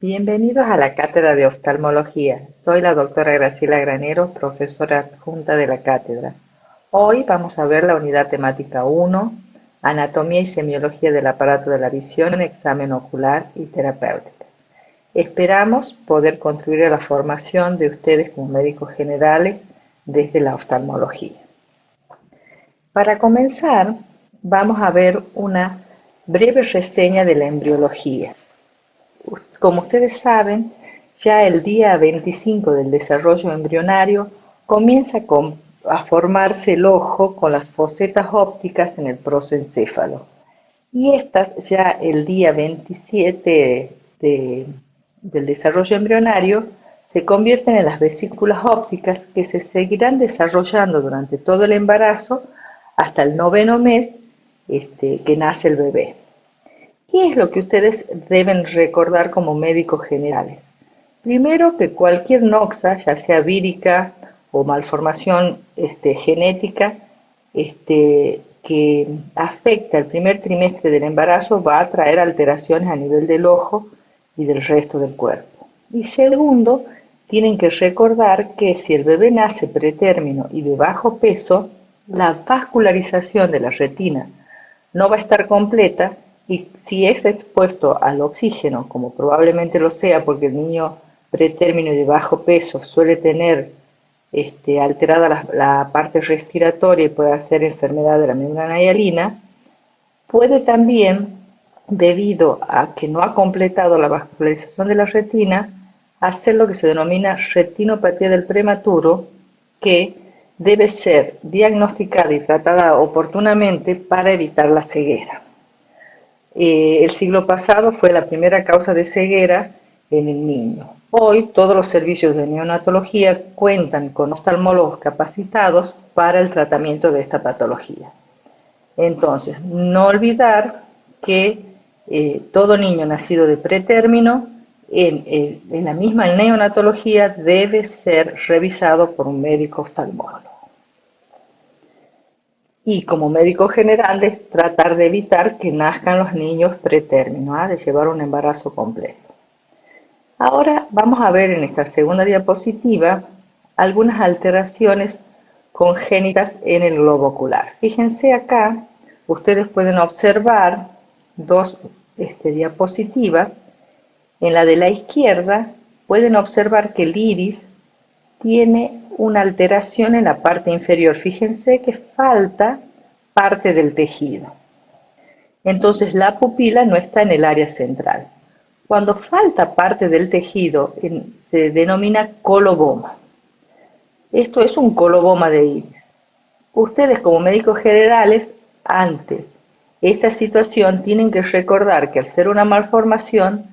Bienvenidos a la Cátedra de Oftalmología. Soy la doctora Graciela Granero, profesora adjunta de la cátedra. Hoy vamos a ver la unidad temática 1, Anatomía y Semiología del aparato de la visión, examen ocular y terapéutica. Esperamos poder contribuir a la formación de ustedes como médicos generales desde la oftalmología. Para comenzar, vamos a ver una breve reseña de la embriología. Como ustedes saben, ya el día 25 del desarrollo embrionario comienza a formarse el ojo con las fosetas ópticas en el prosencéfalo. Y estas ya el día 27 del desarrollo embrionario se convierten en las vesículas ópticas que se seguirán desarrollando durante todo el embarazo hasta el 9º mes que nace el bebé. ¿Qué es lo que ustedes deben recordar como médicos generales? Primero, que cualquier noxa, ya sea vírica o malformación genética, que afecta el primer trimestre del embarazo va a traer alteraciones a nivel del ojo y del resto del cuerpo. Y segundo, tienen que recordar que si el bebé nace pretérmino y de bajo peso, la vascularización de la retina no va a estar completa y si es expuesto al oxígeno, como probablemente lo sea porque el niño pretérmino y de bajo peso suele tener alterada la parte respiratoria y puede hacer enfermedad de la membrana hialina, puede también, debido a que no ha completado la vascularización de la retina, hacer lo que se denomina retinopatía del prematuro, que debe ser diagnosticada y tratada oportunamente para evitar la ceguera. El siglo pasado fue la primera causa de ceguera en el niño. Hoy todos los servicios de neonatología cuentan con oftalmólogos capacitados para el tratamiento de esta patología. Entonces, no olvidar que todo niño nacido de pretérmino en la misma neonatología debe ser revisado por un médico oftalmólogo. Y como médico general, de tratar de evitar que nazcan los niños pretérmino, de llevar un embarazo completo. Ahora vamos a ver en esta segunda diapositiva algunas alteraciones congénitas en el globo ocular. Fíjense acá, ustedes pueden observar dos diapositivas. En la de la izquierda pueden observar que el iris tiene una alteración en la parte inferior. Fíjense que falta parte del tejido. Entonces la pupila no está en el área central. Cuando falta parte del tejido se denomina coloboma. Esto es un coloboma de iris. Ustedes como médicos generales, ante esta situación, tienen que recordar que al ser una malformación,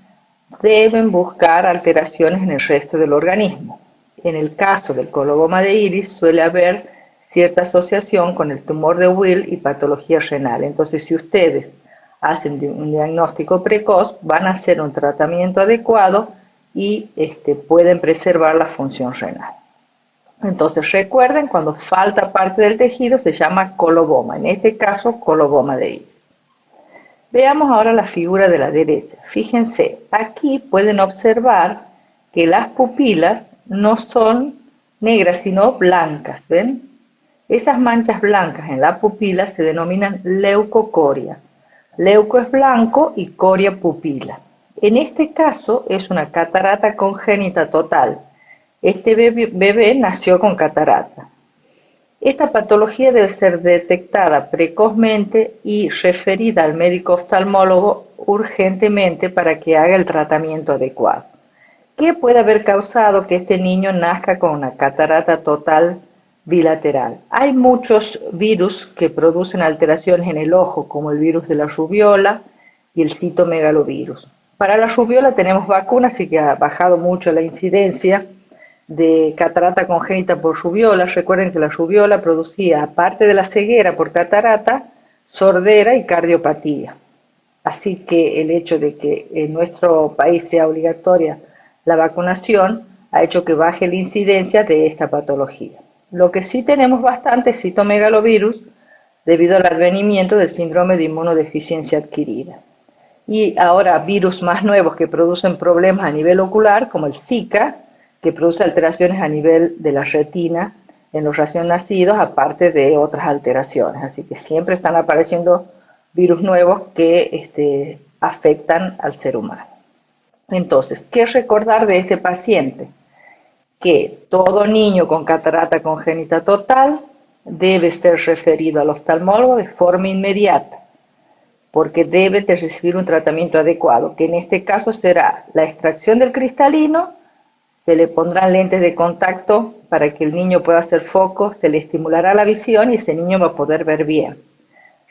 deben buscar alteraciones en el resto del organismo. En el caso del coloboma de iris suele haber cierta asociación con el tumor de Will y patología renal. Entonces, si ustedes hacen un diagnóstico precoz, van a hacer un tratamiento adecuado y pueden preservar la función renal. Entonces recuerden, cuando falta parte del tejido se llama coloboma, en este caso coloboma de iris. Veamos ahora la figura de la derecha. Fíjense, aquí pueden observar que las pupilas no son negras, sino blancas, ¿ven? Esas manchas blancas en la pupila se denominan leucocoria. Leuco es blanco y coria pupila. En este caso es una catarata congénita total. Este bebé nació con catarata. Esta patología debe ser detectada precozmente y referida al médico oftalmólogo urgentemente para que haga el tratamiento adecuado. ¿Qué puede haber causado que este niño nazca con una catarata total bilateral? Hay muchos virus que producen alteraciones en el ojo, como el virus de la rubiola y el citomegalovirus. Para la rubiola tenemos vacunas, así que ha bajado mucho la incidencia de catarata congénita por rubiola. Recuerden que la rubiola producía, aparte de la ceguera por catarata, sordera y cardiopatía. Así que el hecho de que en nuestro país sea obligatoria la vacunación ha hecho que baje la incidencia de esta patología. Lo que sí tenemos bastante es citomegalovirus debido al advenimiento del síndrome de inmunodeficiencia adquirida. Y ahora virus más nuevos que producen problemas a nivel ocular, como el Zika, que produce alteraciones a nivel de la retina en los recién nacidos, aparte de otras alteraciones. Así que siempre están apareciendo virus nuevos que afectan al ser humano. Entonces, ¿qué recordar de este paciente? Que todo niño con catarata congénita total debe ser referido al oftalmólogo de forma inmediata, porque debe de recibir un tratamiento adecuado, que en este caso será la extracción del cristalino, se le pondrán lentes de contacto para que el niño pueda hacer foco, se le estimulará la visión y ese niño va a poder ver bien.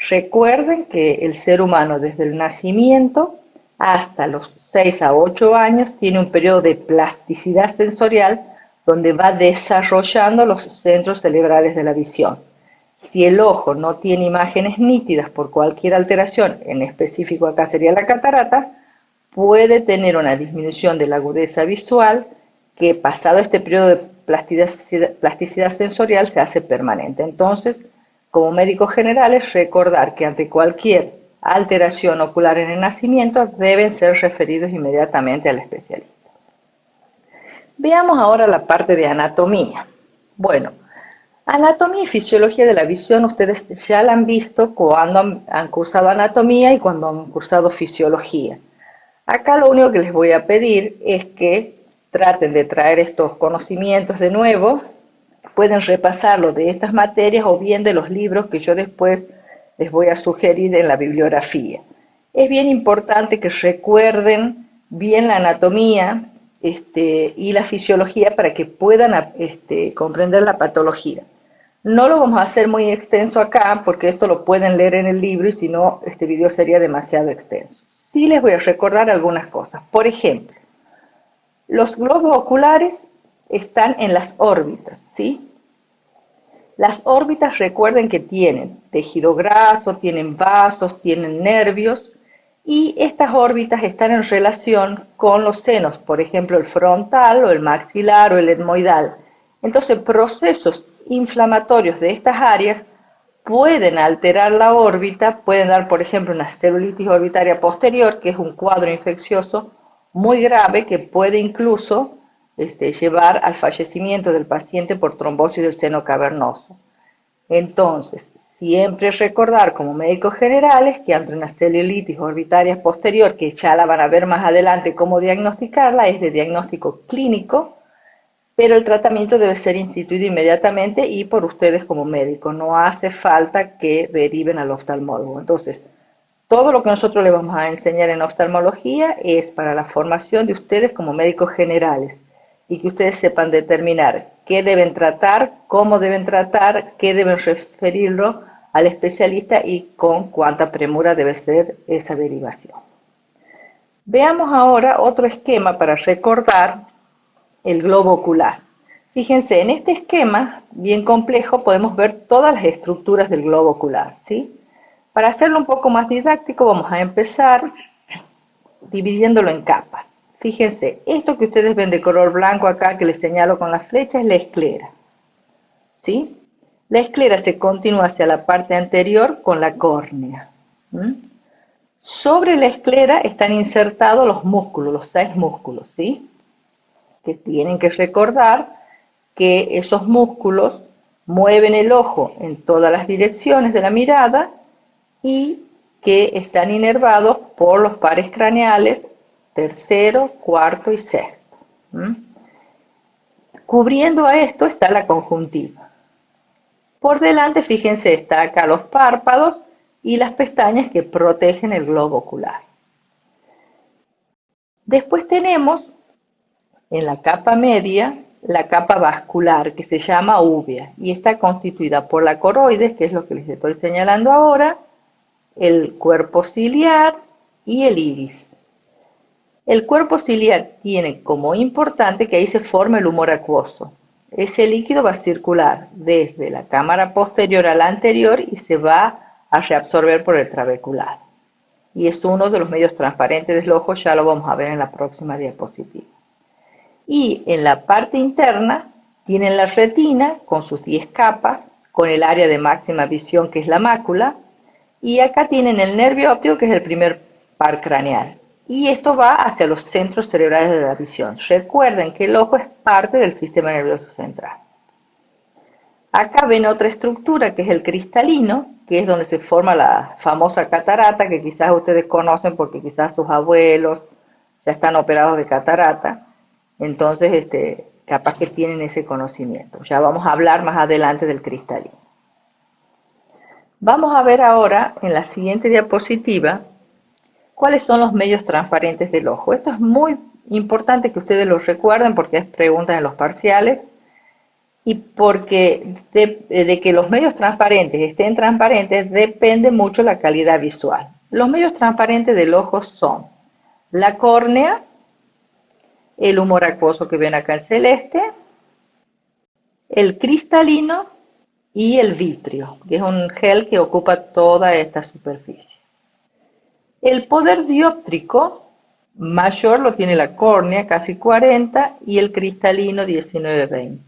Recuerden que el ser humano desde el nacimiento hasta los 6 a 8 años tiene un periodo de plasticidad sensorial donde va desarrollando los centros cerebrales de la visión. Si el ojo no tiene imágenes nítidas por cualquier alteración, en específico acá sería la catarata, puede tener una disminución de la agudeza visual que pasado este periodo de plasticidad sensorial se hace permanente. Entonces, como médicos generales, recordar que ante cualquier alteración ocular en el nacimiento deben ser referidos inmediatamente al especialista. Veamos ahora la parte de anatomía. Bueno, anatomía y fisiología de la visión ustedes ya la han visto cuando han cursado anatomía y cuando han cursado fisiología. Acá lo único que les voy a pedir es que traten de traer estos conocimientos de nuevo, pueden repasarlo de estas materias o bien de los libros que yo después les voy a sugerir en la bibliografía. Es bien importante que recuerden bien la anatomía y la fisiología para que puedan comprender la patología. No lo vamos a hacer muy extenso acá porque esto lo pueden leer en el libro y si no, este video sería demasiado extenso. Sí les voy a recordar algunas cosas. Por ejemplo, los globos oculares están en las órbitas, ¿sí? Las órbitas recuerden que tienen tejido graso, tienen vasos, tienen nervios y estas órbitas están en relación con los senos, por ejemplo el frontal o el maxilar o el etmoidal. Entonces procesos inflamatorios de estas áreas pueden alterar la órbita, pueden dar por ejemplo una celulitis orbitaria posterior, que es un cuadro infeccioso muy grave que puede incluso llevar al fallecimiento del paciente por trombosis del seno cavernoso. Entonces, siempre recordar como médicos generales que ante una celulitis orbitaria posterior, que ya la van a ver más adelante cómo diagnosticarla, es de diagnóstico clínico, pero el tratamiento debe ser instituido inmediatamente y por ustedes como médicos. No hace falta que deriven al oftalmólogo. Entonces, todo lo que nosotros les vamos a enseñar en oftalmología es para la formación de ustedes como médicos generales y que ustedes sepan determinar qué deben tratar, cómo deben tratar, qué deben referirlo al especialista y con cuánta premura debe ser esa derivación. Veamos ahora otro esquema para recordar el globo ocular. Fíjense, en este esquema bien complejo podemos ver todas las estructuras del globo ocular, ¿sí? Para hacerlo un poco más didáctico vamos a empezar dividiéndolo en capas. Fíjense, esto que ustedes ven de color blanco acá que les señalo con la flecha es la esclera, ¿sí? La esclera se continúa hacia la parte anterior con la córnea. Sobre la esclera están insertados los músculos, los 6 músculos, ¿sí? Que tienen que recordar que esos músculos mueven el ojo en todas las direcciones de la mirada y que están inervados por los pares craneales tercero, cuarto y sexto. Cubriendo a esto está la conjuntiva. Por delante, fíjense, está acá los párpados y las pestañas que protegen el globo ocular. Después tenemos en la capa media la capa vascular que se llama úvea y está constituida por la coroides, que es lo que les estoy señalando ahora, el cuerpo ciliar y el iris. El cuerpo ciliar tiene como importante que ahí se forma el humor acuoso. Ese líquido va a circular desde la cámara posterior a la anterior y se va a reabsorber por el trabecular. Y es uno de los medios transparentes del ojo, ya lo vamos a ver en la próxima diapositiva. Y en la parte interna tienen la retina con sus 10 capas, con el área de máxima visión que es la mácula, y acá tienen el nervio óptico que es el primer par craneal. Y esto va hacia los centros cerebrales de la visión. Recuerden que el ojo es parte del sistema nervioso central. Acá ven otra estructura que es el cristalino, que es donde se forma la famosa catarata, que quizás ustedes conocen porque quizás sus abuelos ya están operados de catarata. Entonces, capaz que tienen ese conocimiento. Ya vamos a hablar más adelante del cristalino. Vamos a ver ahora en la siguiente diapositiva cuáles son los medios transparentes del ojo. Esto es muy importante que ustedes lo recuerden porque es pregunta en los parciales y porque de que los medios transparentes estén transparentes depende mucho la calidad visual. Los medios transparentes del ojo son la córnea, el humor acuoso que ven acá en celeste, el cristalino y el vitrio, que es un gel que ocupa toda esta superficie. El poder dióptrico mayor lo tiene la córnea, casi 40, y el cristalino 19-20.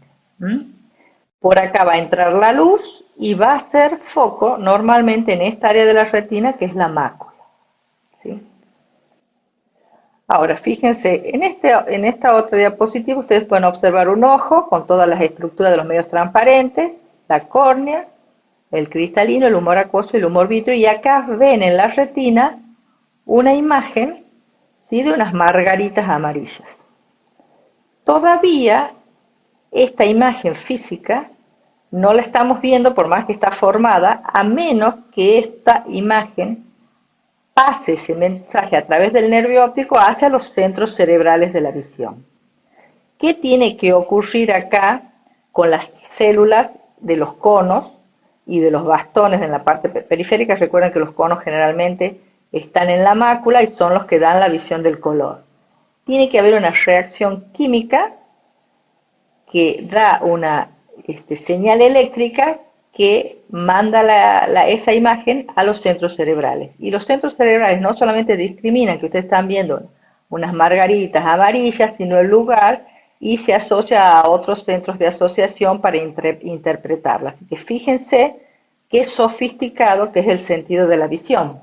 Por acá va a entrar la luz y va a hacer foco normalmente en esta área de la retina que es la mácula. ¿Sí? Ahora, fíjense, en esta otra diapositiva ustedes pueden observar un ojo con todas las estructuras de los medios transparentes, la córnea, el cristalino, el humor acuoso y el humor vítreo, y acá ven en la retina una imagen, ¿sí?, de unas margaritas amarillas. Todavía esta imagen física no la estamos viendo por más que está formada, a menos que esta imagen pase ese mensaje a través del nervio óptico hacia los centros cerebrales de la visión. ¿Qué tiene que ocurrir acá con las células de los conos y de los bastones en la parte periférica? Recuerden que los conos generalmente están en la mácula y son los que dan la visión del color. Tiene que haber una reacción química que da una señal eléctrica que manda esa imagen a los centros cerebrales. Y los centros cerebrales no solamente discriminan, que ustedes están viendo unas margaritas amarillas, sino el lugar y se asocia a otros centros de asociación para interpretarla. Así que fíjense qué sofisticado que es el sentido de la visión,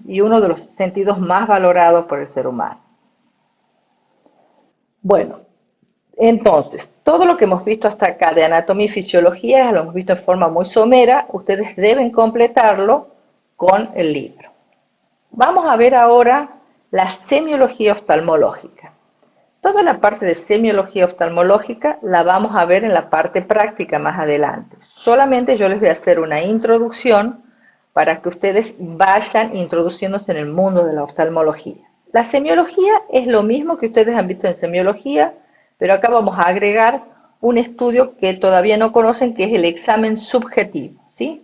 y uno de los sentidos más valorados por el ser humano. Bueno, entonces, todo lo que hemos visto hasta acá de anatomía y fisiología lo hemos visto en forma muy somera, ustedes deben completarlo con el libro. Vamos a ver ahora la semiología oftalmológica. Toda la parte de semiología oftalmológica la vamos a ver en la parte práctica más adelante. Solamente yo les voy a hacer una introducción para que ustedes vayan introduciéndose en el mundo de la oftalmología. La semiología es lo mismo que ustedes han visto en semiología, pero acá vamos a agregar un estudio que todavía no conocen, que es el examen subjetivo, ¿sí?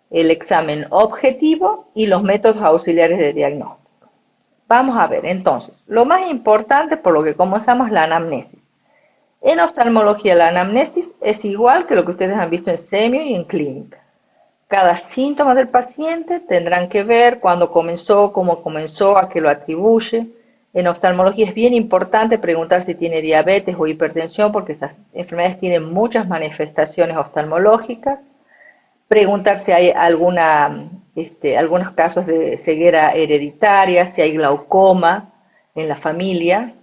El examen objetivo y los métodos auxiliares de diagnóstico. Vamos a ver, entonces, lo más importante, por lo que comenzamos, la anamnesis. En oftalmología, la anamnesis es igual que lo que ustedes han visto en semio y en clínica. Cada síntoma del paciente tendrán que ver cuándo comenzó, cómo comenzó, a qué lo atribuye. En oftalmología es bien importante preguntar si tiene diabetes o hipertensión, porque esas enfermedades tienen muchas manifestaciones oftalmológicas. Preguntar si hay algunos casos de ceguera hereditaria, si hay glaucoma en la familia.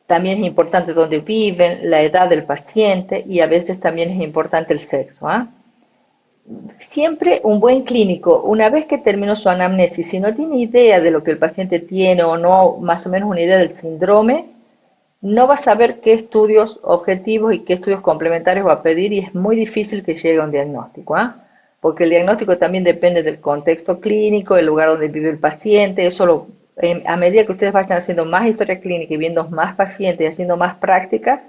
También es importante dónde viven, la edad del paciente y a veces también es importante el sexo. Siempre un buen clínico, una vez que terminó su anamnesis, si no tiene idea de lo que el paciente tiene o no, más o menos una idea del síndrome, no va a saber qué estudios objetivos y qué estudios complementarios va a pedir y es muy difícil que llegue a un diagnóstico, porque el diagnóstico también depende del contexto clínico, el lugar donde vive el paciente. Eso a medida que ustedes vayan haciendo más historia clínica y viendo más pacientes y haciendo más prácticas,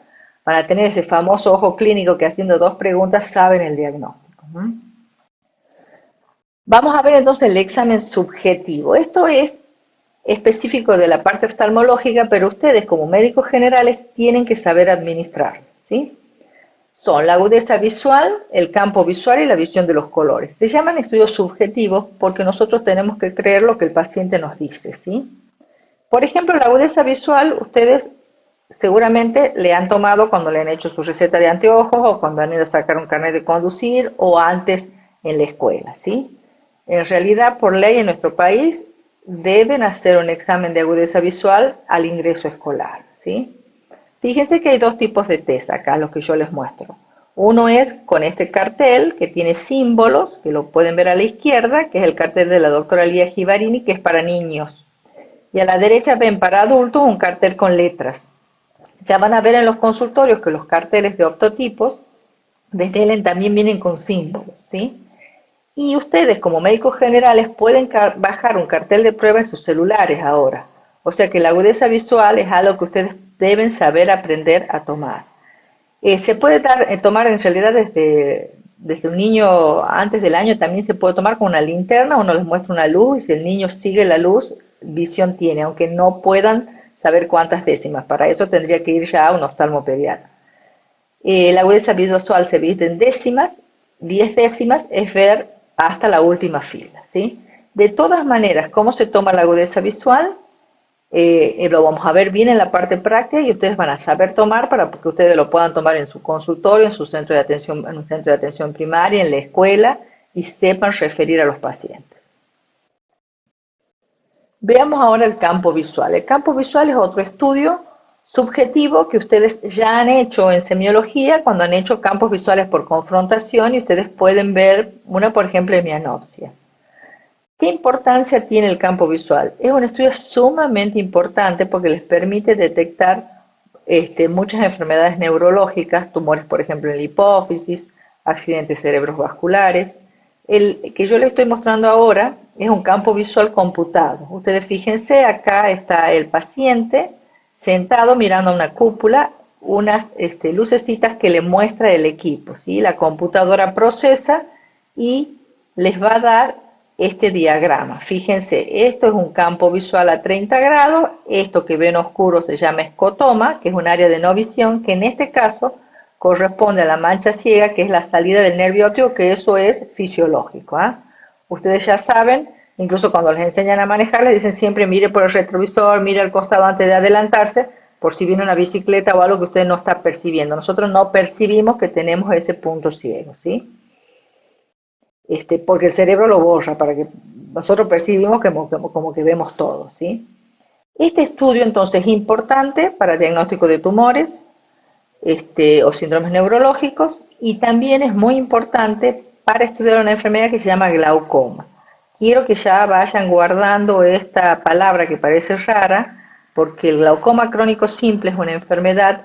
van a tener ese famoso ojo clínico que haciendo 2 preguntas saben el diagnóstico. Vamos a ver entonces el examen subjetivo. Esto es específico de la parte oftalmológica, pero ustedes como médicos generales tienen que saber administrarlo, ¿sí? Son la agudeza visual, el campo visual y la visión de los colores. Se llaman estudios subjetivos porque nosotros tenemos que creer lo que el paciente nos dice, ¿sí? Por ejemplo, la agudeza visual, ustedes seguramente le han tomado cuando le han hecho su receta de anteojos o cuando han ido a sacar un carnet de conducir o antes en la escuela, ¿sí? En realidad, por ley en nuestro país, deben hacer un examen de agudeza visual al ingreso escolar, ¿sí? Fíjense que hay dos tipos de test acá, los que yo les muestro. Uno es con este cartel que tiene símbolos, que lo pueden ver a la izquierda, que es el cartel de la doctora Lía Givarini, que es para niños. Y a la derecha ven para adultos un cartel con letras. Ya van a ver en los consultorios que los carteles de optotipos desde Ellen también vienen con símbolos, ¿sí? Y ustedes como médicos generales pueden bajar un cartel de prueba en sus celulares ahora. O sea que la agudeza visual es algo que ustedes deben saber aprender a tomar. Se puede tomar en realidad desde un niño antes del año, también se puede tomar con una linterna, uno les muestra una luz y si el niño sigue la luz, visión tiene, aunque no puedan saber cuántas décimas. Para eso tendría que ir ya a un oftalmopediatra. La agudeza visual se mide en décimas, 10 décimas es ver hasta la última fila, ¿sí? De todas maneras, ¿cómo se toma la agudeza visual? Lo vamos a ver bien en la parte práctica y ustedes van a saber tomar para que ustedes lo puedan tomar en su consultorio, en su centro de atención, en un centro de atención primaria, en la escuela y sepan referir a los pacientes. Veamos ahora el campo visual. El campo visual es otro estudio subjetivo que ustedes ya han hecho en semiología cuando han hecho campos visuales por confrontación y ustedes pueden ver una, por ejemplo, hemianopsia. ¿Qué importancia tiene el campo visual? Es un estudio sumamente importante porque les permite detectar muchas enfermedades neurológicas, tumores, por ejemplo, en la hipófisis, accidentes cerebrovasculares. El que yo les estoy mostrando ahora es un campo visual computado. Ustedes fíjense, acá está el paciente sentado mirando a una cúpula, unas lucecitas que le muestra el equipo, ¿sí? La computadora procesa y les va a dar este diagrama. Fíjense, esto es un campo visual a 30 grados, esto que ven oscuro se llama escotoma, que es un área de no visión, que en este caso corresponde a la mancha ciega, que es la salida del nervio óptico, que eso es fisiológico. Ustedes ya saben, incluso cuando les enseñan a manejar, les dicen siempre mire por el retrovisor, mire al costado antes de adelantarse, por si viene una bicicleta o algo que usted no está percibiendo. Nosotros no percibimos que tenemos ese punto ciego, ¿sí? Porque el cerebro lo borra para que nosotros percibimos como que vemos todo, ¿sí? Este estudio entonces es importante para el diagnóstico de tumores o síndromes neurológicos y también es muy importante para estudiar una enfermedad que se llama glaucoma. Quiero que ya vayan guardando esta palabra que parece rara porque el glaucoma crónico simple es una enfermedad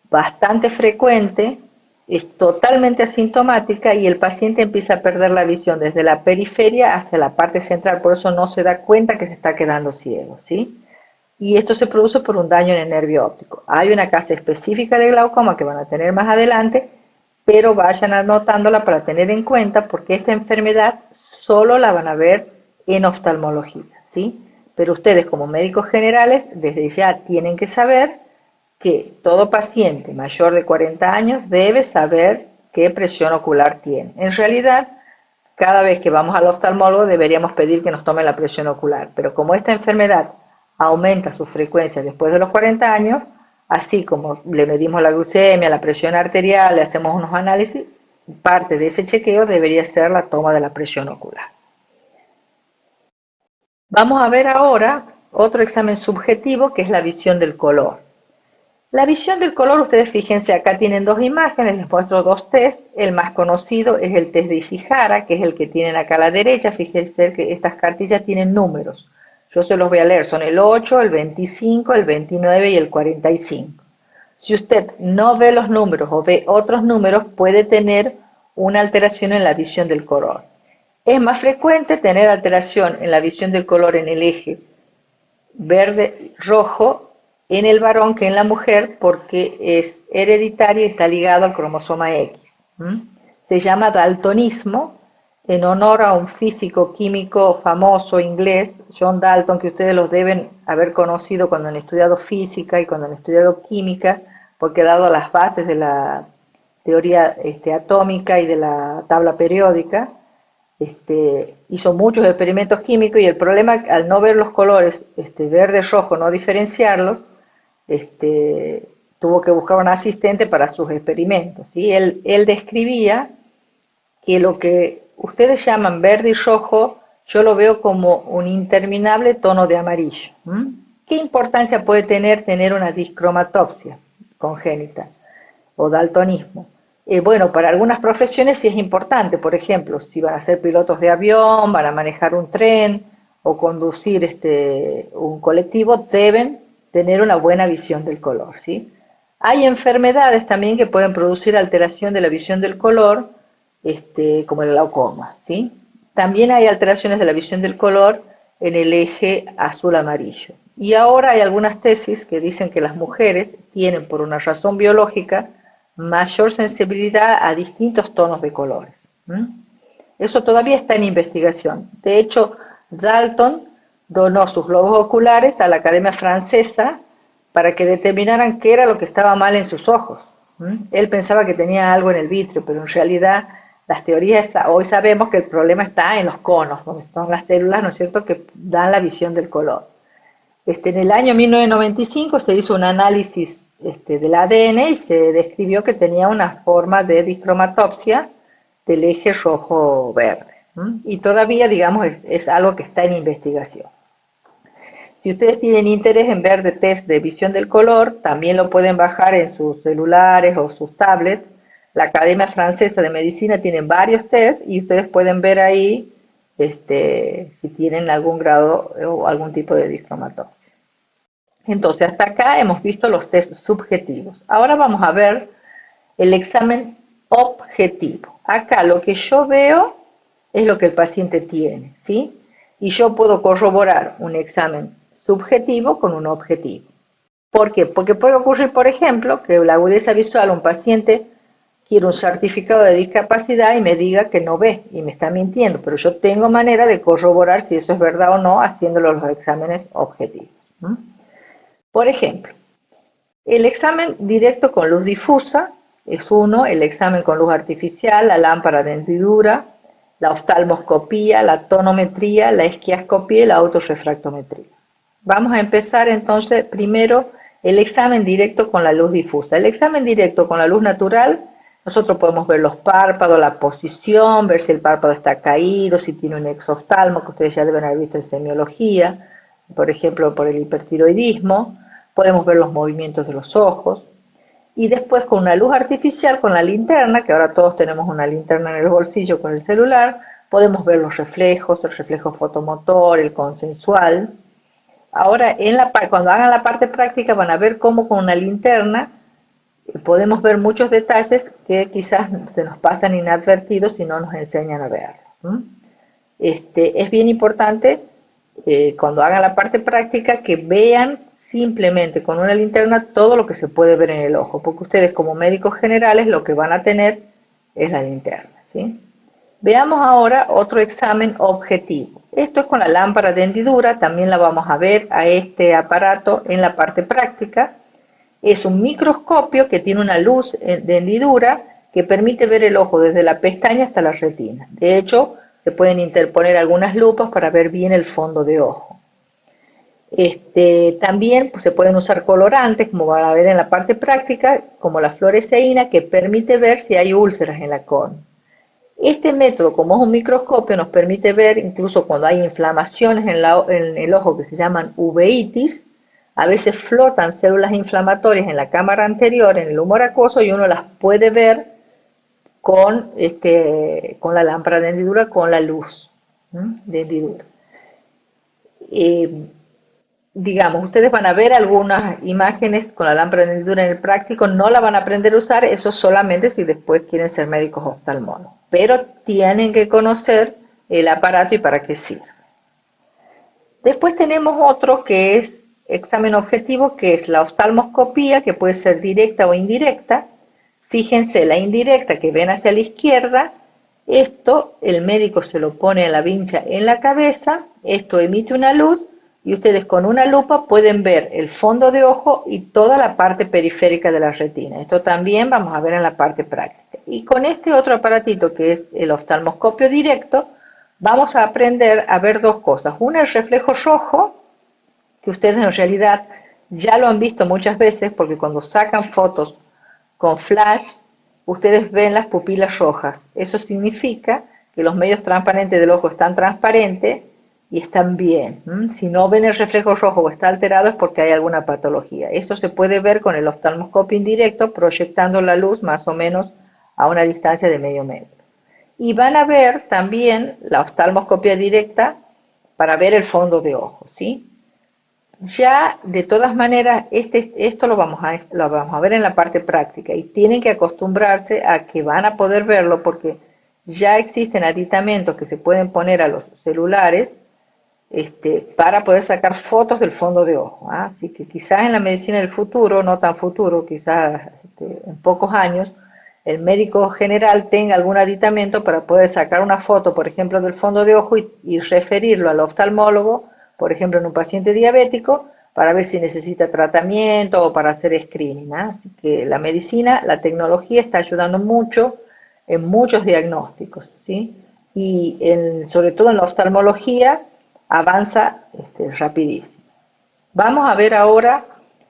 bastante frecuente, es totalmente asintomática y el paciente empieza a perder la visión desde la periferia hacia la parte central, por eso no se da cuenta que se está quedando ciego, ¿sí? Y esto se produce por un daño en el nervio óptico. Hay una clase específica de glaucoma que van a tener más adelante, pero vayan anotándola para tener en cuenta porque esta enfermedad solo la van a ver en oftalmología, ¿sí? Pero ustedes como médicos generales desde ya tienen que saber que todo paciente mayor de 40 años debe saber qué presión ocular tiene. En realidad, cada vez que vamos al oftalmólogo deberíamos pedir que nos tomen la presión ocular, pero como esta enfermedad aumenta su frecuencia después de los 40 años, así como le medimos la glucemia, la presión arterial, le hacemos unos análisis, parte de ese chequeo debería ser la toma de la presión ocular. Vamos a ver ahora otro examen subjetivo que es la visión del color. La visión del color, ustedes fíjense, acá tienen dos imágenes, les muestro dos test. El más conocido es el test de Ishihara, que es el que tienen acá a la derecha. Fíjense que estas cartillas tienen números. Yo se los voy a leer, son el 8, el 25, el 29 y el 45. Si usted no ve los números o ve otros números, puede tener una alteración en la visión del color. Es más frecuente tener alteración en la visión del color en el eje verde-rojo en el varón que en la mujer porque es hereditario y está ligado al cromosoma X. Se llama daltonismo en honor a un físico químico famoso inglés, John Dalton, que ustedes los deben haber conocido cuando han estudiado física y cuando han estudiado química, porque dado las bases de la teoría atómica y de la tabla periódica, hizo muchos experimentos químicos y el problema al no ver los colores verde, rojo, no diferenciarlos, tuvo que buscar un asistente para sus experimentos, ¿sí? Él describía que lo que ustedes llaman verde y rojo, yo lo veo como un interminable tono de amarillo. ¿Qué importancia puede tener una discromatopsia congénita o daltonismo? Bueno, para algunas profesiones sí es importante, por ejemplo, si van a ser pilotos de avión, van a manejar un tren o conducir un colectivo, deben tener una buena visión del color, ¿sí? Hay enfermedades también que pueden producir alteración de la visión del color, como el glaucoma, ¿sí? También hay alteraciones de la visión del color en el eje azul-amarillo. Y ahora hay algunas tesis que dicen que las mujeres tienen, por una razón biológica, mayor sensibilidad a distintos tonos de colores. Eso todavía está en investigación. De hecho, Dalton donó sus globos oculares a la Academia Francesa para que determinaran qué era lo que estaba mal en sus ojos. Él pensaba que tenía algo en el vitrio, pero en realidad las teorías, hoy sabemos que el problema está en los conos, donde están las células, ¿no es cierto?, que dan la visión del color. En el año 1995 se hizo un análisis del ADN y se describió que tenía una forma de discromatopsia del eje rojo-verde. Y todavía, digamos, es algo que está en investigación. Si ustedes tienen interés en ver de test de visión del color, también lo pueden bajar en sus celulares o sus tablets. La Academia Francesa de Medicina tiene varios test y ustedes pueden ver ahí si tienen algún grado o algún tipo de discromatopsia. Entonces, hasta acá hemos visto los test subjetivos. Ahora vamos a ver el examen objetivo. Acá lo que yo veo es lo que el paciente tiene, ¿sí? Y yo puedo corroborar un examen subjetivo con un objetivo. ¿Por qué? Porque puede ocurrir, por ejemplo, que la agudeza visual, un paciente quiere un certificado de discapacidad y me diga que no ve y me está mintiendo, pero yo tengo manera de corroborar si eso es verdad o no haciéndolo los exámenes objetivos. Por ejemplo, el examen directo con luz difusa es uno, el examen con luz artificial, la lámpara de hendidura, la oftalmoscopía, la tonometría, la esquiascopía y la autorrefractometría. Vamos a empezar entonces primero el examen directo con la luz difusa. El examen directo con la luz natural, nosotros podemos ver los párpados, la posición, ver si el párpado está caído, si tiene un exoftalmo, que ustedes ya deben haber visto en semiología, por ejemplo por el hipertiroidismo. Podemos ver los movimientos de los ojos. Y después con una luz artificial, con la linterna, que ahora todos tenemos una linterna en el bolsillo con el celular, podemos ver los reflejos, el reflejo fotomotor, el consensual. Ahora, cuando hagan la parte práctica van a ver cómo con una linterna podemos ver muchos detalles que quizás se nos pasan inadvertidos si no nos enseñan a verlos. Es bien importante cuando hagan la parte práctica que vean simplemente con una linterna todo lo que se puede ver en el ojo, porque ustedes como médicos generales lo que van a tener es la linterna, ¿sí? Veamos ahora otro examen objetivo. Esto es con la lámpara de hendidura, también la vamos a ver a este aparato en la parte práctica. Es un microscopio que tiene una luz de hendidura que permite ver el ojo desde la pestaña hasta la retina. De hecho, se pueden interponer algunas lupas para ver bien el fondo de ojo. También pues, se pueden usar colorantes, como van a ver en la parte práctica, como la fluoresceína, que permite ver si hay úlceras en la córnea. Este método, como es un microscopio, nos permite ver incluso cuando hay inflamaciones en el ojo que se llaman uveitis. A veces flotan células inflamatorias en la cámara anterior, en el humor acuoso, y uno las puede ver con la lámpara de hendidura, con la luz de hendidura. Digamos, ustedes van a ver algunas imágenes con la lámpara de hendidura en el práctico, no la van a aprender a usar, eso solamente si después quieren ser médicos oftalmólogos, pero tienen que conocer el aparato y para qué sirve. Después tenemos otro que es examen objetivo, que es la oftalmoscopía, que puede ser directa o indirecta. Fíjense, la indirecta que ven hacia la izquierda, esto el médico se lo pone a la vincha en la cabeza, esto emite una luz y ustedes con una lupa pueden ver el fondo de ojo y toda la parte periférica de la retina. Esto también vamos a ver en la parte práctica. Y con este otro aparatito que es el oftalmoscopio directo, vamos a aprender a ver dos cosas. Una, el reflejo rojo, que ustedes en realidad ya lo han visto muchas veces porque cuando sacan fotos con flash, ustedes ven las pupilas rojas. Eso significa que los medios transparentes del ojo están transparentes y están bien. Si no ven el reflejo rojo o está alterado es porque hay alguna patología. Esto se puede ver con el oftalmoscopio indirecto proyectando la luz más o menos a una distancia de medio metro. Y van a ver también la oftalmoscopia directa para ver el fondo de ojo, ¿sí? Ya, de todas maneras, esto lo vamos a ver en la parte práctica y tienen que acostumbrarse a que van a poder verlo porque ya existen aditamentos que se pueden poner a los celulares para poder sacar fotos del fondo de ojo. ¿Ah? Así que quizás en la medicina del futuro, no tan futuro, quizás en pocos años, el médico general tenga algún aditamento para poder sacar una foto, por ejemplo, del fondo de ojo y referirlo al oftalmólogo, por ejemplo, en un paciente diabético, para ver si necesita tratamiento o para hacer screening. ¿Ah? Así que la medicina, la tecnología está ayudando mucho en muchos diagnósticos, ¿sí? Y sobre todo en la oftalmología avanza rapidísimo. Vamos a ver ahora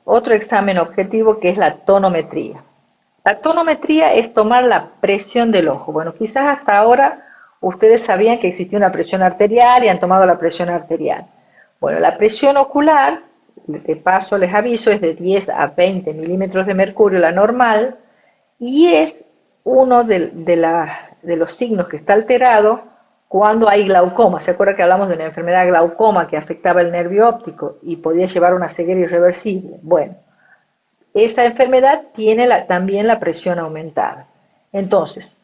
otro examen objetivo que es la tonometría. La tonometría es tomar la presión del ojo. Bueno, quizás hasta ahora ustedes sabían que existía una presión arterial y han tomado la presión arterial. Bueno, la presión ocular, de paso les aviso, es de 10 a 20 milímetros de mercurio, la normal, y es uno de los signos que está alterado cuando hay glaucoma. ¿Se acuerda que hablamos de una enfermedad glaucoma que afectaba el nervio óptico y podía llevar a una ceguera irreversible? Bueno, esa enfermedad tiene también la presión aumentada. Entonces,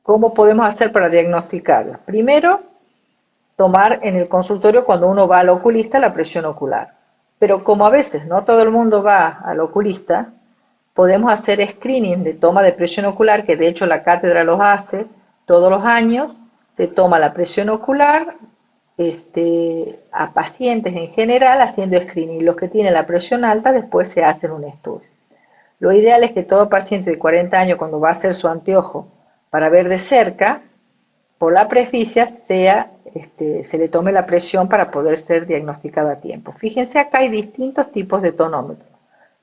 ¿cómo podemos hacer para diagnosticarla? Primero, tomar en el consultorio cuando uno va al oculista la presión ocular. Pero como a veces no todo el mundo va al oculista, podemos hacer screening de toma de presión ocular, que de hecho la cátedra los hace todos los años. Se toma la presión ocular a pacientes en general haciendo screening. Los que tienen la presión alta después se hacen un estudio. Lo ideal es que todo paciente de 40 años cuando va a hacer su anteojo para ver de cerca, por la presbicia se le tome la presión para poder ser diagnosticado a tiempo. Fíjense, acá hay distintos tipos de tonómetros.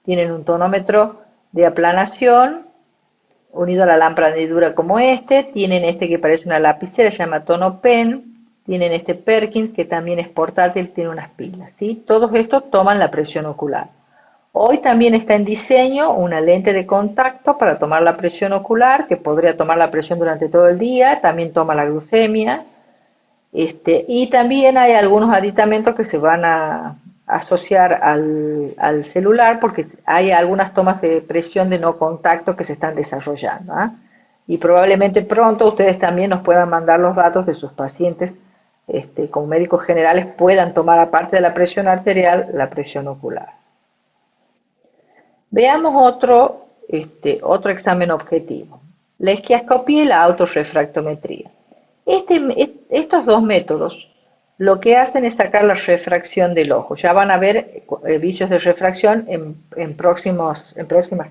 Tienen un tonómetro de aplanación unido a la lámpara de hendidura como tienen que parece una lapicera, se llama TonoPen, tienen este Perkins que también es portátil, tiene unas pilas, ¿sí? Todos estos toman la presión ocular. Hoy también está en diseño una lente de contacto para tomar la presión ocular, que podría tomar la presión durante todo el día, también toma la glucemia, y también hay algunos aditamentos que se van a asociar al celular porque hay algunas tomas de presión de no contacto que se están desarrollando. ¿Ah? Y probablemente pronto ustedes también nos puedan mandar los datos de sus pacientes, como médicos generales puedan tomar aparte de la presión arterial, la presión ocular. Veamos otro examen objetivo, la esquiascopía y la autorrefractometría. Estos dos métodos lo que hacen es sacar la refracción del ojo. Ya van a ver vicios de refracción en próximas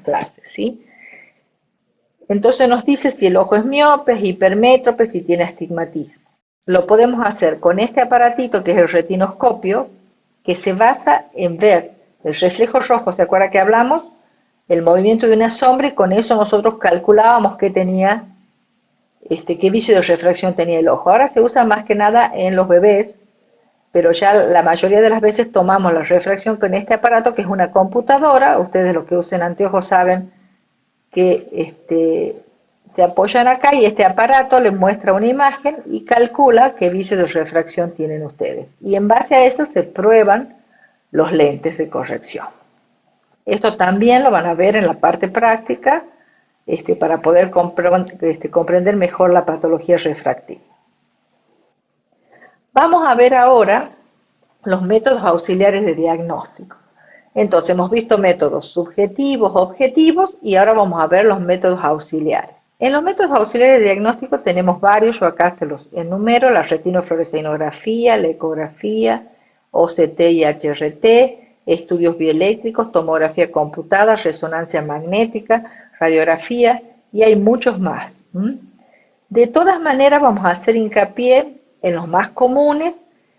clases, ¿sí? Entonces nos dice si el ojo es miope, es hipermétrope, si tiene astigmatismo. Lo podemos hacer con este aparatito que es el retinoscopio, que se basa en ver el reflejo rojo, ¿se acuerda que hablamos? El movimiento de una sombra y con eso nosotros calculábamos qué vicio de refracción tenía el ojo. Ahora se usa más que nada en los bebés, pero ya la mayoría de las veces tomamos la refracción con este aparato que es una computadora. Ustedes los que usen anteojos saben que se apoyan acá y este aparato les muestra una imagen y calcula qué vicio de refracción tienen ustedes. Y en base a eso se prueban los lentes de corrección. Esto también lo van a ver en la parte práctica para poder comprender mejor la patología refractiva. Vamos a ver ahora los métodos auxiliares de diagnóstico. Entonces hemos visto métodos subjetivos, objetivos y ahora vamos a ver los métodos auxiliares. En los métodos auxiliares de diagnóstico tenemos varios, yo acá se los enumero: la retinofluoresceinografía, la ecografía, OCT y HRT, estudios bioeléctricos, tomografía computada, resonancia magnética, radiografía y hay muchos más. De todas maneras vamos a hacer hincapié en los más comunes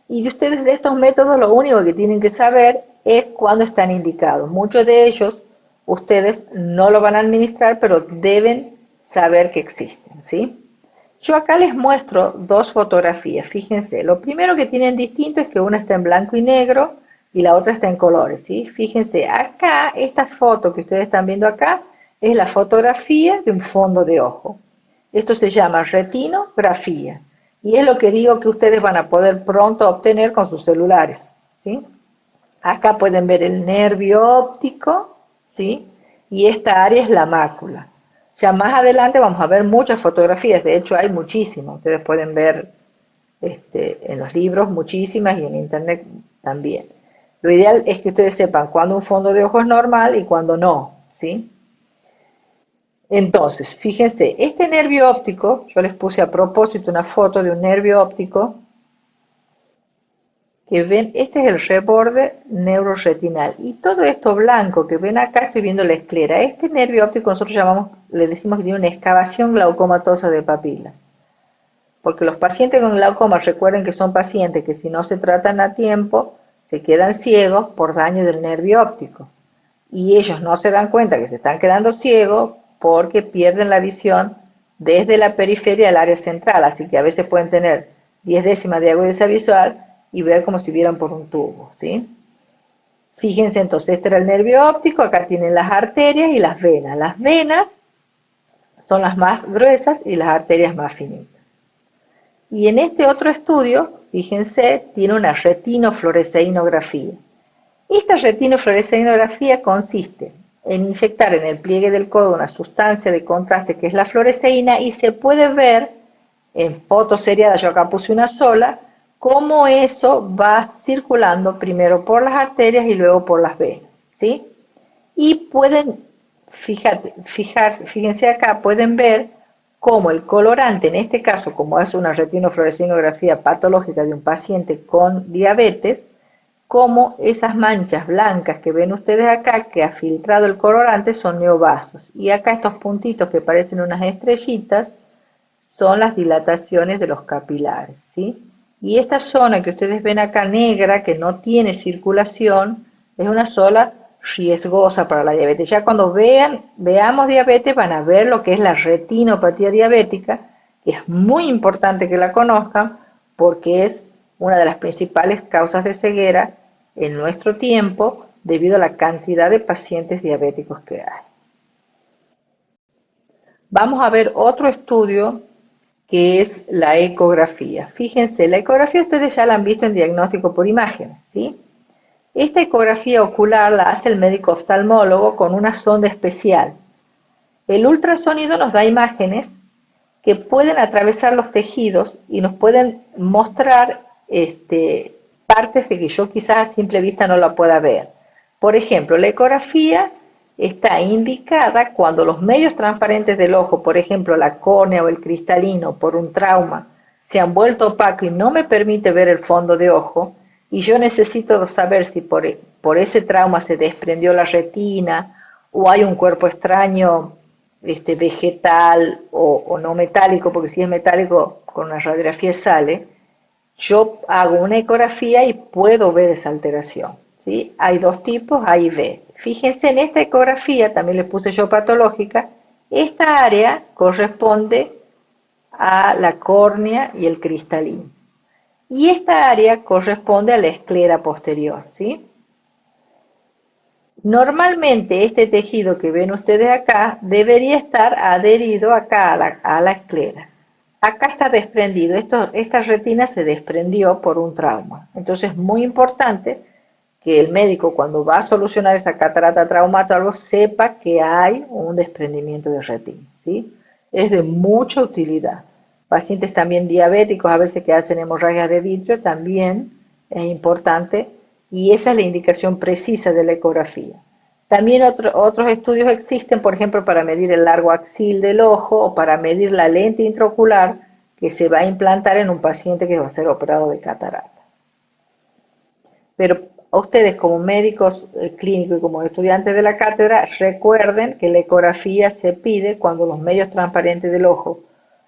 y de ustedes de estos métodos lo único que tienen que saber es cuándo están indicados. Muchos de ellos ustedes no lo van a administrar, pero deben saber que existen, ¿sí? Yo acá les muestro dos fotografías, fíjense, lo primero que tienen distinto es que una está en blanco y negro y la otra está en colores, ¿sí? Fíjense, acá, esta foto que ustedes están viendo acá es la fotografía de un fondo de ojo. Esto se llama retinografía y es lo que digo que ustedes van a poder pronto obtener con sus celulares, ¿sí? Acá pueden ver el nervio óptico, ¿sí? Y esta área es la mácula. Ya más adelante vamos a ver muchas fotografías, de hecho hay muchísimas, ustedes pueden ver en los libros muchísimas y en internet también. Lo ideal es que ustedes sepan cuándo un fondo de ojo es normal y cuándo no, ¿sí? Entonces, fíjense, este nervio óptico, yo les puse a propósito una foto de un nervio óptico que ven, este es el reborde neuroretinal. Y todo esto blanco que ven acá, estoy viendo la esclera. Este nervio óptico nosotros llamamos, le decimos que tiene una excavación glaucomatosa de papila. Porque los pacientes con glaucoma, recuerden que son pacientes que si no se tratan a tiempo, se quedan ciegos por daño del nervio óptico. Y ellos no se dan cuenta que se están quedando ciegos porque pierden la visión desde la periferia al área central. Así que a veces pueden tener 10 décimas de agudeza visual y ver como si vieran por un tubo, ¿sí? Fíjense entonces, este era el nervio óptico, acá tienen las arterias y las venas. Las venas son las más gruesas y las arterias más finitas. Y en este otro estudio, fíjense, tiene una retinofluoresceinografía. Esta retinofluoresceinografía consiste en inyectar en el pliegue del codo una sustancia de contraste que es la fluoresceína y se puede ver en fotos seriadas, yo acá puse una sola, cómo eso va circulando primero por las arterias y luego por las venas, ¿sí? Y pueden, fíjense acá, pueden ver cómo el colorante, en este caso, como es una retinofluorescinografía patológica de un paciente con diabetes, cómo esas manchas blancas que ven ustedes acá, que ha filtrado el colorante, son neovasos. Y acá estos puntitos que parecen unas estrellitas, son las dilataciones de los capilares, ¿sí? Y esta zona que ustedes ven acá negra, que no tiene circulación, es una zona riesgosa para la diabetes. Ya cuando veamos diabetes van a ver lo que es la retinopatía diabética, que es muy importante que la conozcan porque es una de las principales causas de ceguera en nuestro tiempo debido a la cantidad de pacientes diabéticos que hay. Vamos a ver otro estudio que es la ecografía. Fíjense, la ecografía ustedes ya la han visto en diagnóstico por imágenes, ¿sí? Esta ecografía ocular la hace el médico oftalmólogo con una sonda especial. El ultrasonido nos da imágenes que pueden atravesar los tejidos y nos pueden mostrar partes de que yo quizás a simple vista no la pueda ver. Por ejemplo, la ecografía está indicada cuando los medios transparentes del ojo, por ejemplo la córnea o el cristalino, por un trauma, se han vuelto opacos y no me permite ver el fondo de ojo, y yo necesito saber si por ese trauma se desprendió la retina o hay un cuerpo extraño vegetal o no metálico, porque si es metálico con una radiografía sale, yo hago una ecografía y puedo ver esa alteración, ¿sí? Hay dos tipos, A y B. Fíjense en esta ecografía, también le puse yo patológica, esta área corresponde a la córnea y el cristalino. Y esta área corresponde a la esclera posterior, ¿sí? Normalmente este tejido que ven ustedes acá debería estar adherido acá a la esclera. Acá está desprendido, esta retina se desprendió por un trauma. Entonces es muy importante que el médico cuando va a solucionar esa catarata traumática algo sepa que hay un desprendimiento de retina, ¿sí? Es de mucha utilidad. Pacientes también diabéticos, a veces que hacen hemorragias de vitrio, también es importante y esa es la indicación precisa de la ecografía. También otros estudios existen, por ejemplo, para medir el largo axil del ojo o para medir la lente intraocular que se va a implantar en un paciente que va a ser operado de catarata. Pero ustedes como médicos clínicos y como estudiantes de la cátedra, recuerden que la ecografía se pide cuando los medios transparentes del ojo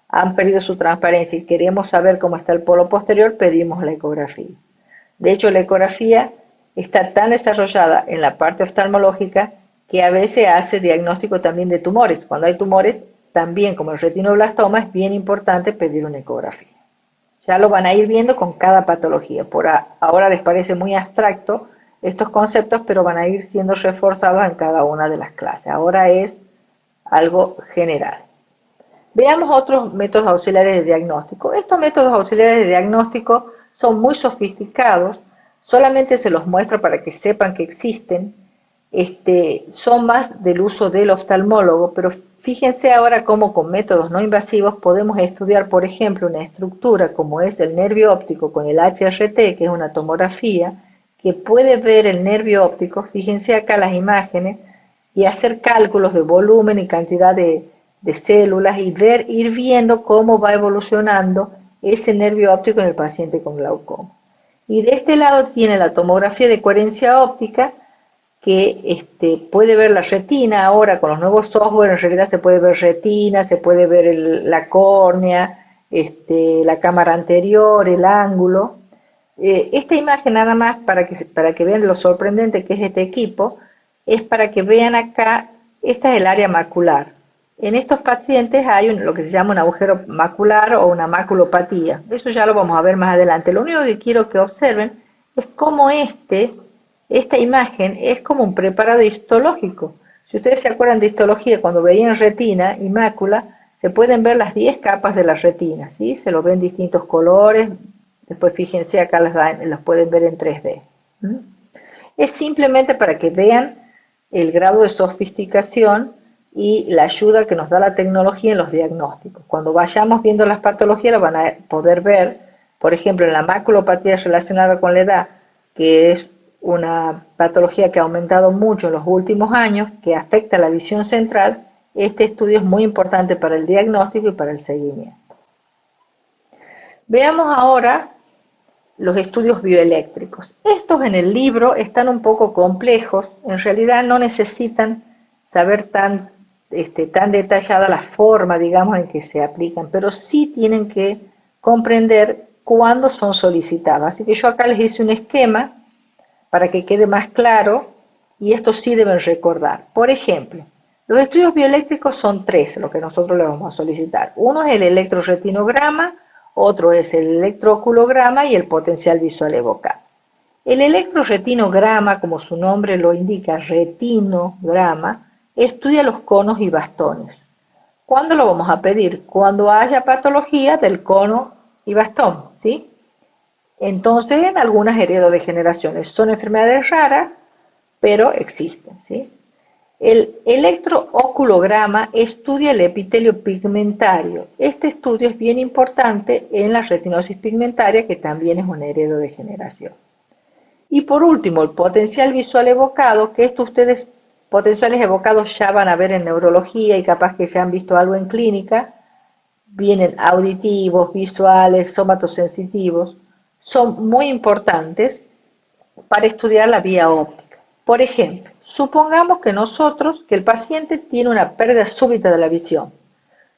han perdido su transparencia y queremos saber cómo está el polo posterior, pedimos la ecografía. De hecho, la ecografía está tan desarrollada en la parte oftalmológica que a veces hace diagnóstico también de tumores. Cuando hay tumores, también como el retinoblastoma es bien importante pedir una ecografía. Ya lo van a ir viendo con cada patología. Ahora les parece muy abstracto estos conceptos, pero van a ir siendo reforzados en cada una de las clases. Ahora es algo general. Veamos otros métodos auxiliares de diagnóstico. Estos métodos auxiliares de diagnóstico son muy sofisticados, solamente se los muestro para que sepan que existen. Son más del uso del oftalmólogo, pero fíjense ahora cómo con métodos no invasivos podemos estudiar, por ejemplo, una estructura como es el nervio óptico con el HRT, que es una tomografía, que puede ver el nervio óptico, fíjense acá las imágenes, y hacer cálculos de volumen y cantidad de células y ir viendo cómo va evolucionando ese nervio óptico en el paciente con glaucoma. Y de este lado tiene la tomografía de coherencia óptica, que puede ver la retina ahora con los nuevos software. En realidad se puede ver retina, se puede ver la córnea, la cámara anterior, el ángulo. Esta imagen nada más para que vean lo sorprendente que es este equipo, es para que vean acá, esta es el área macular. En estos pacientes hay lo que se llama un agujero macular o una maculopatía. Eso ya lo vamos a ver más adelante. Lo único que quiero que observen es cómo esta imagen es como un preparado histológico. Si ustedes se acuerdan de histología, cuando veían retina y mácula, se pueden ver las 10 capas de la retina, ¿sí? Se lo ven distintos colores, después fíjense acá las pueden ver en 3D. Es simplemente para que vean el grado de sofisticación y la ayuda que nos da la tecnología en los diagnósticos. Cuando vayamos viendo las patologías, lo van a poder ver, por ejemplo, en la maculopatía relacionada con la edad, que es una patología que ha aumentado mucho en los últimos años, que afecta la visión central. Este estudio es muy importante para el diagnóstico y para el seguimiento. Veamos ahora los estudios bioeléctricos. Estos en el libro están un poco complejos, en realidad no necesitan saber tan detallada la forma, digamos, en que se aplican, pero sí tienen que comprender cuándo son solicitados. Así que yo acá les hice un esquema para que quede más claro, y esto sí deben recordar. Por ejemplo, los estudios bioeléctricos son 3 lo que nosotros le vamos a solicitar. Uno es el electroretinograma, otro es el electrooculograma y el potencial visual evocado. El electroretinograma, como su nombre lo indica, retinograma, estudia los conos y bastones. ¿Cuándo lo vamos a pedir? Cuando haya patología del cono y bastón, ¿sí? Entonces, en algunas heredodegeneraciones son enfermedades raras, pero existen, ¿sí? El electrooculograma estudia el epitelio pigmentario. Este estudio es bien importante en la retinosis pigmentaria, que también es una heredodegeneración. Y por último, el potencial visual evocado, que esto ustedes, potenciales evocados, ya van a ver en neurología y capaz que ya han visto algo en clínica. Vienen auditivos, visuales, somatosensitivos. Son muy importantes para estudiar la vía óptica. Por ejemplo, supongamos que el paciente tiene una pérdida súbita de la visión.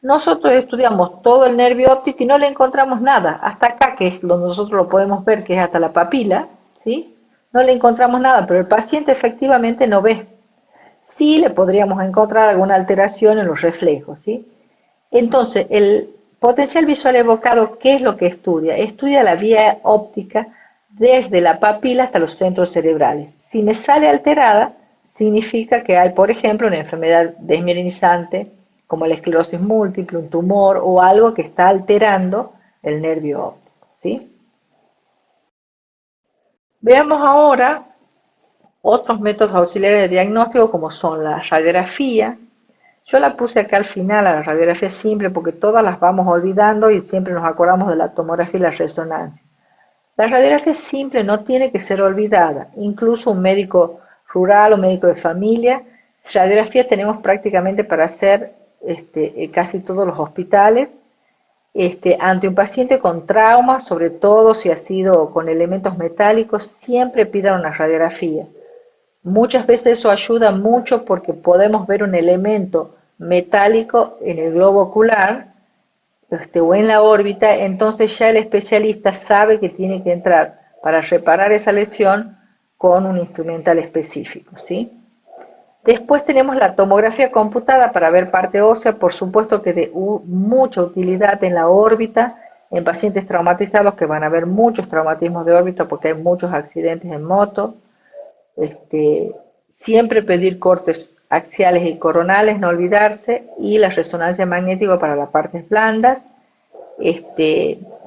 Nosotros estudiamos todo el nervio óptico y no le encontramos nada. Hasta acá, que es donde nosotros lo podemos ver, que es hasta la papila, ¿sí? No le encontramos nada, pero el paciente efectivamente no ve. Sí le podríamos encontrar alguna alteración en los reflejos, ¿sí? Entonces, el potencial visual evocado, ¿qué es lo que estudia? Estudia la vía óptica desde la papila hasta los centros cerebrales. Si me sale alterada, significa que hay, por ejemplo, una enfermedad desmielinizante, como la esclerosis múltiple, un tumor o algo que está alterando el nervio óptico, ¿sí? Veamos ahora otros métodos auxiliares de diagnóstico, como son la radiografía. Yo la puse acá al final, a la radiografía simple, porque todas las vamos olvidando y siempre nos acordamos de la tomografía y la resonancia. La radiografía simple no tiene que ser olvidada. Incluso un médico rural o médico de familia, radiografía tenemos prácticamente para hacer casi todos los hospitales. Ante un paciente con trauma, sobre todo si ha sido con elementos metálicos, siempre pidan una radiografía. Muchas veces eso ayuda mucho porque podemos ver un elemento metálico en el globo ocular o en la órbita, entonces ya el especialista sabe que tiene que entrar para reparar esa lesión con un instrumental específico, ¿sí? Después tenemos la tomografía computada para ver parte ósea, por supuesto que de mucha utilidad en la órbita, en pacientes traumatizados que van a haber muchos traumatismos de órbita porque hay muchos accidentes en moto. Siempre pedir cortes axiales y coronales, no olvidarse, y la resonancia magnética para las partes blandas.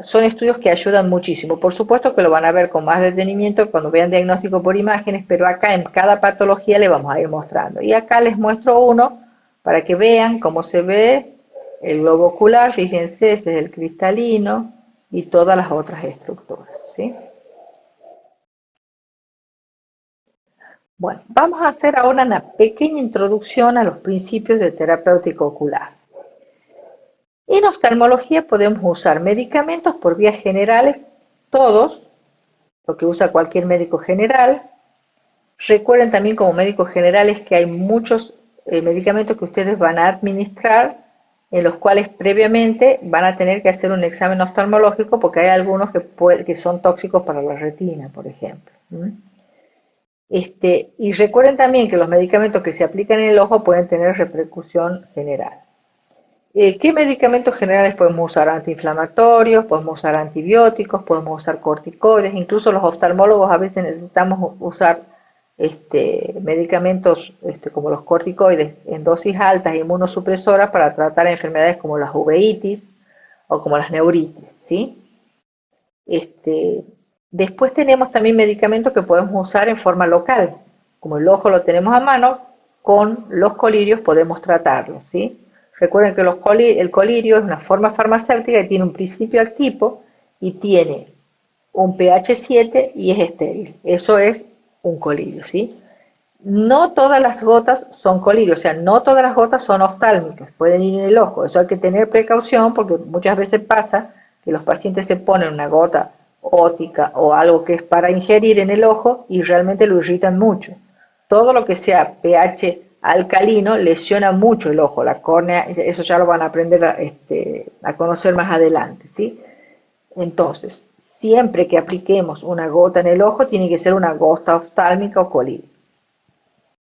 Son estudios que ayudan muchísimo. Por supuesto que lo van a ver con más detenimiento cuando vean diagnóstico por imágenes, pero acá en cada patología le vamos a ir mostrando. Y acá les muestro uno para que vean cómo se ve el globo ocular. Fíjense, ese es el cristalino y todas las otras estructuras, ¿sí? Bueno, vamos a hacer ahora una pequeña introducción a los principios de terapéutica ocular. En oftalmología podemos usar medicamentos por vías generales, todos, lo que usa cualquier médico general. Recuerden también como médicos generales que hay muchos medicamentos que ustedes van a administrar en los cuales previamente van a tener que hacer un examen oftalmológico porque hay algunos que son tóxicos para la retina, por ejemplo. Y recuerden también que los medicamentos que se aplican en el ojo pueden tener repercusión general. ¿Qué medicamentos generales podemos usar? Antiinflamatorios, podemos usar antibióticos, podemos usar corticoides, incluso los oftalmólogos a veces necesitamos usar medicamentos como los corticoides en dosis altas e inmunosupresoras para tratar enfermedades como las uveitis o como las neuritis, ¿sí? Después tenemos también medicamentos que podemos usar en forma local, como el ojo lo tenemos a mano, con los colirios podemos tratarlo, ¿sí? Recuerden que el colirio es una forma farmacéutica que tiene un principio activo y tiene un pH 7 y es estéril. Eso es un colirio, ¿sí? No todas las gotas son colirios, o sea, no todas las gotas son oftálmicas, pueden ir en el ojo. Eso hay que tener precaución porque muchas veces pasa que los pacientes se ponen una gota óptica o algo que es para ingerir en el ojo y realmente lo irritan mucho. Todo lo que sea pH alcalino lesiona mucho el ojo, la córnea, eso ya lo van a aprender a conocer más adelante, ¿sí? Entonces, siempre que apliquemos una gota en el ojo, tiene que ser una gota oftálmica o colirio.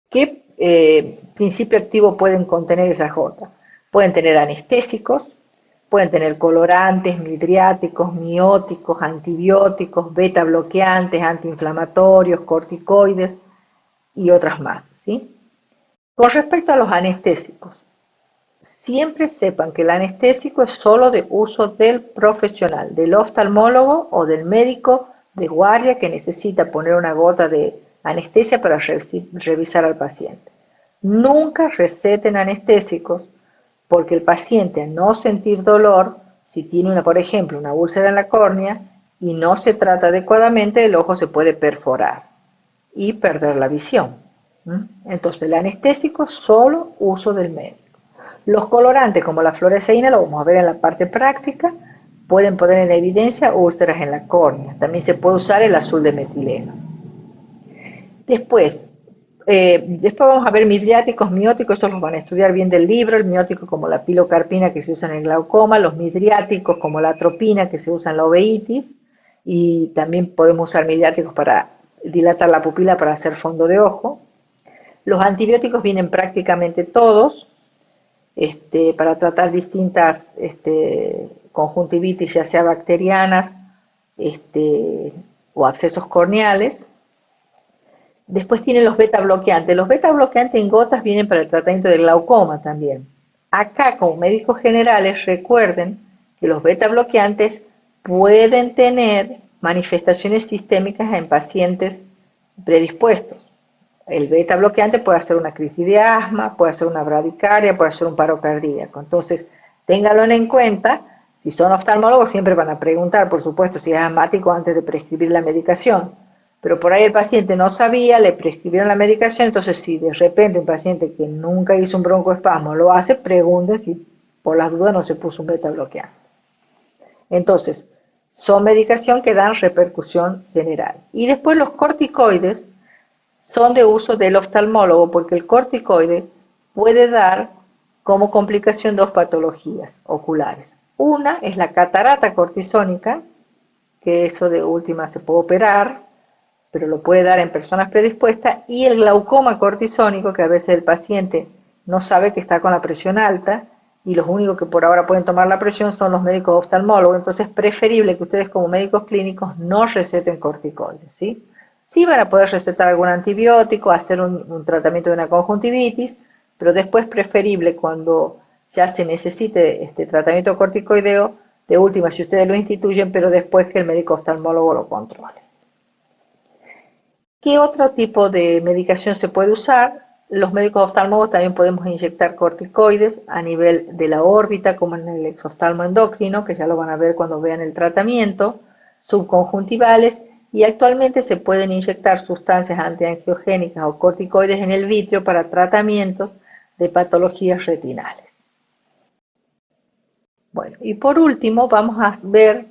¿Qué principio activo pueden contener esas gotas? Pueden tener anestésicos, pueden tener colorantes, midriáticos, mióticos, antibióticos, beta bloqueantes, antiinflamatorios, corticoides y otras más, ¿sí? Con respecto a los anestésicos, siempre sepan que el anestésico es solo de uso del profesional, del oftalmólogo o del médico de guardia que necesita poner una gota de anestesia para revisar al paciente. Nunca receten anestésicos porque el paciente al no sentir dolor, si tiene por ejemplo, una úlcera en la córnea y no se trata adecuadamente, el ojo se puede perforar y perder la visión. Entonces el anestésico solo uso del médico. Los colorantes como la fluoresceína, lo vamos a ver en la parte práctica, pueden poner en evidencia úlceras en la córnea. También se puede usar el azul de metileno. Después vamos a ver midriáticos, mióticos, estos los van a estudiar bien del libro, el miótico como la pilocarpina que se usa en el glaucoma, los midriáticos como la atropina que se usa en la uveitis, y también podemos usar midriáticos para dilatar la pupila para hacer fondo de ojo. Los antibióticos vienen prácticamente todos, para tratar distintas conjuntivitis, ya sea bacterianas o abscesos corneales. Después tienen los beta bloqueantes. Los beta bloqueantes en gotas vienen para el tratamiento del glaucoma también. Acá, como médicos generales, recuerden que los beta bloqueantes pueden tener manifestaciones sistémicas en pacientes predispuestos. El beta bloqueante puede hacer una crisis de asma, puede hacer una bradicardia, puede hacer un paro cardíaco. Entonces, ténganlo en cuenta. Si son oftalmólogos, siempre van a preguntar, por supuesto, si es asmático antes de prescribir la medicación. Pero por ahí el paciente no sabía, le prescribieron la medicación, entonces si de repente un paciente que nunca hizo un broncoespasmo lo hace, pregunten si por las dudas no se puso un beta bloqueante. Entonces, son medicación que dan repercusión general. Y después los corticoides son de uso del oftalmólogo porque el corticoide puede dar como complicación dos patologías oculares. Una es la catarata cortisónica, que eso de última se puede operar, pero lo puede dar en personas predispuestas, y el glaucoma cortisónico, que a veces el paciente no sabe que está con la presión alta, y los únicos que por ahora pueden tomar la presión son los médicos oftalmólogos. Entonces es preferible que ustedes como médicos clínicos no receten corticoides, ¿sí? Sí van a poder recetar algún antibiótico, hacer un tratamiento de una conjuntivitis, pero después preferible cuando ya se necesite este tratamiento corticoideo, de última si ustedes lo instituyen, pero después que el médico oftalmólogo lo controle. ¿Qué otro tipo de medicación se puede usar? Los médicos oftalmólogos también podemos inyectar corticoides a nivel de la órbita, como en el exoftalmo endocrino, que ya lo van a ver cuando vean el tratamiento, subconjuntivales, y actualmente se pueden inyectar sustancias antiangiogénicas o corticoides en el vitrio para tratamientos de patologías retinales. Bueno, y por último vamos a ver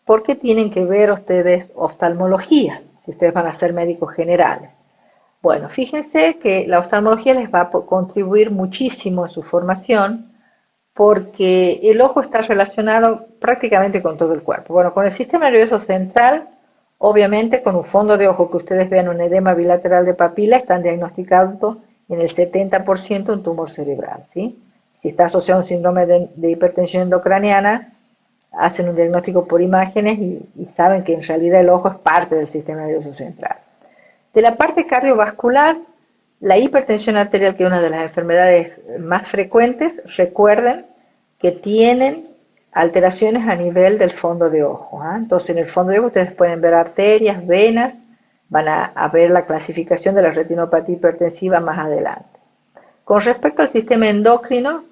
por qué tienen que ver ustedes oftalmología, si ustedes van a ser médicos generales. Bueno, fíjense que la oftalmología les va a contribuir muchísimo en su formación porque el ojo está relacionado prácticamente con todo el cuerpo. Bueno, con el sistema nervioso central, obviamente con un fondo de ojo que ustedes vean un edema bilateral de papila, están diagnosticados en el 70% un tumor cerebral, ¿sí? Si está asociado a un síndrome de hipertensión endocraniana, hacen un diagnóstico por imágenes y saben que en realidad el ojo es parte del sistema nervioso central. De la parte cardiovascular, la hipertensión arterial, que es una de las enfermedades más frecuentes, recuerden que tienen alteraciones a nivel del fondo de ojo, ¿eh? Entonces en el fondo de ojo ustedes pueden ver arterias, venas, van a ver la clasificación de la retinopatía hipertensiva más adelante. Con respecto al sistema endocrino,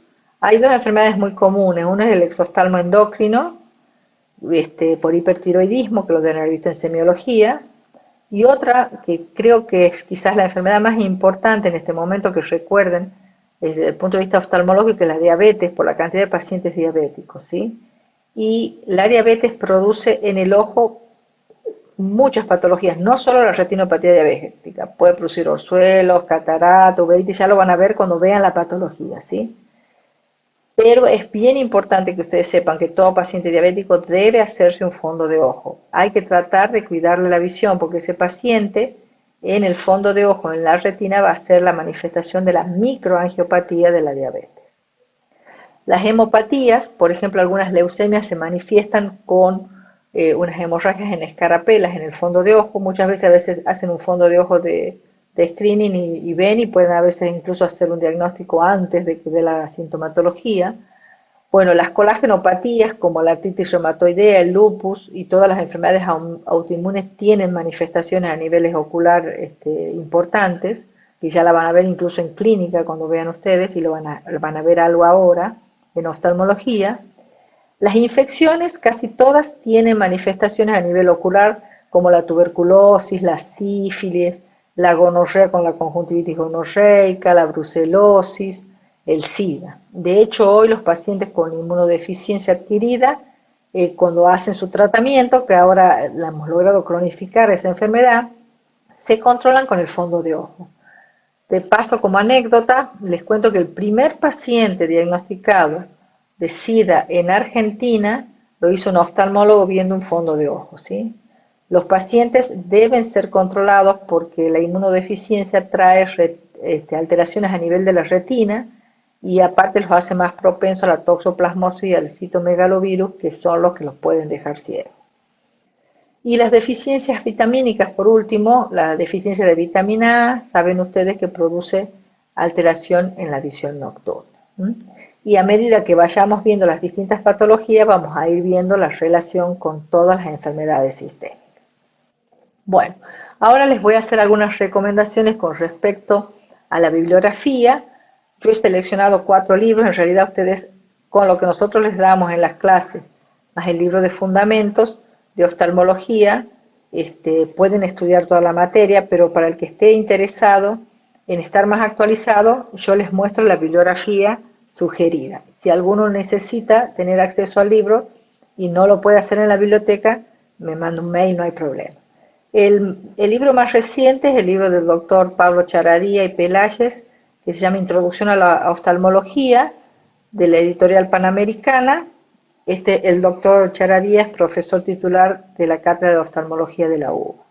hay dos enfermedades muy comunes. Una es el exoftalmo endocrino, por hipertiroidismo, que lo deben haber visto en semiología, y otra que creo que es quizás la enfermedad más importante en este momento que recuerden desde el punto de vista oftalmológico, que es la diabetes, por la cantidad de pacientes diabéticos, ¿sí? Y la diabetes produce en el ojo muchas patologías, no solo la retinopatía diabética, puede producir orzuelos, cataratas, uveitis, ya lo van a ver cuando vean la patología, ¿sí? Pero es bien importante que ustedes sepan que todo paciente diabético debe hacerse un fondo de ojo. Hay que tratar de cuidarle la visión porque ese paciente en el fondo de ojo, en la retina, va a ser la manifestación de la microangiopatía de la diabetes. Las hemopatías, por ejemplo, algunas leucemias se manifiestan con unas hemorragias en escarapelas en el fondo de ojo. Muchas veces hacen un fondo de ojo de screening y ven y pueden a veces incluso hacer un diagnóstico antes de la sintomatología. Bueno, las colagenopatías como la artritis reumatoidea, el lupus y todas las enfermedades autoinmunes tienen manifestaciones a niveles ocular importantes, y ya la van a ver incluso en clínica cuando vean ustedes y lo van a ver algo ahora en oftalmología. Las infecciones casi todas tienen manifestaciones a nivel ocular como la tuberculosis, la sífilis, la gonorrea con la conjuntivitis gonorreica, la brucelosis, el SIDA. De hecho, hoy los pacientes con inmunodeficiencia adquirida, cuando hacen su tratamiento, que ahora hemos logrado cronificar esa enfermedad, se controlan con el fondo de ojo. De paso, como anécdota, les cuento que el primer paciente diagnosticado de SIDA en Argentina lo hizo un oftalmólogo viendo un fondo de ojo, ¿sí? Los pacientes deben ser controlados porque la inmunodeficiencia trae alteraciones a nivel de la retina y aparte los hace más propensos a la toxoplasmosis y al citomegalovirus, que son los que los pueden dejar ciegos. Y las deficiencias vitamínicas, por último, la deficiencia de vitamina A, saben ustedes que produce alteración en la visión nocturna. Y a medida que vayamos viendo las distintas patologías, vamos a ir viendo la relación con todas las enfermedades sistémicas. Bueno, ahora les voy a hacer algunas recomendaciones con respecto a la bibliografía. Yo he seleccionado 4 libros, en realidad ustedes con lo que nosotros les damos en las clases, más el libro de fundamentos de oftalmología, pueden estudiar toda la materia, pero para el que esté interesado en estar más actualizado, yo les muestro la bibliografía sugerida. Si alguno necesita tener acceso al libro y no lo puede hacer en la biblioteca, me manda un mail, no hay problema. El libro más reciente es el libro del doctor Pablo Charadía y Pelayes, que se llama Introducción a la Oftalmología, de la editorial Panamericana. El doctor Charadía es profesor titular de la Cátedra de Oftalmología de la UBA.